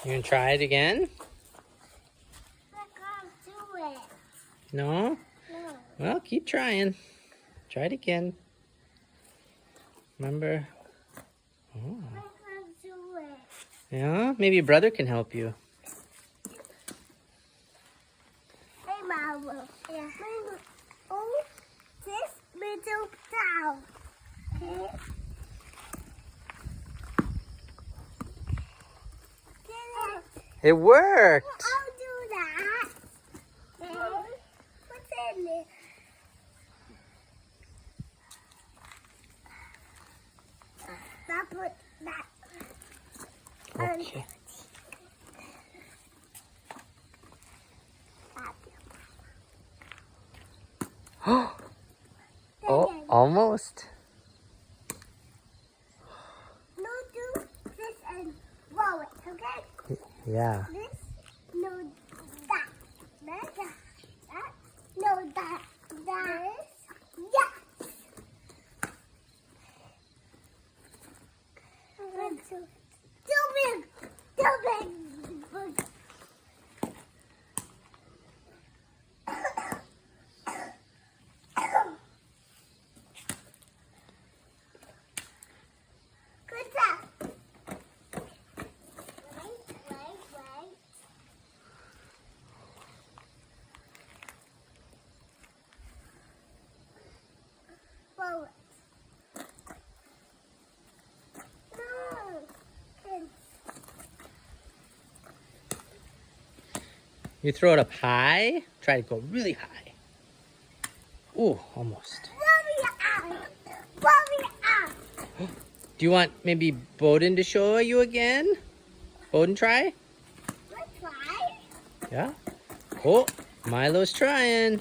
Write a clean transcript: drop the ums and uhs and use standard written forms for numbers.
You gonna try it again? I can't do it. No? No. Well, keep trying. Try it again. Remember? Oh. I can't do it. Yeah? Maybe your brother can help you. Hey, Milo. Yeah. Oh, this middle down. Okay. It worked! I'll do that. Okay. What's in it? That put that. Okay. Oh, almost. No, do this and roll it, okay? Yeah. This, no, that. That. No, that. This. Yes. Too big. Too big. Good job. Wait. Roll it. No. Can- You throw it up high. Try to go really high. Ooh, almost. Blow me out. Do you want maybe Boden to show you again? Boden, try? Let's try. Yeah. Oh, Milo's trying.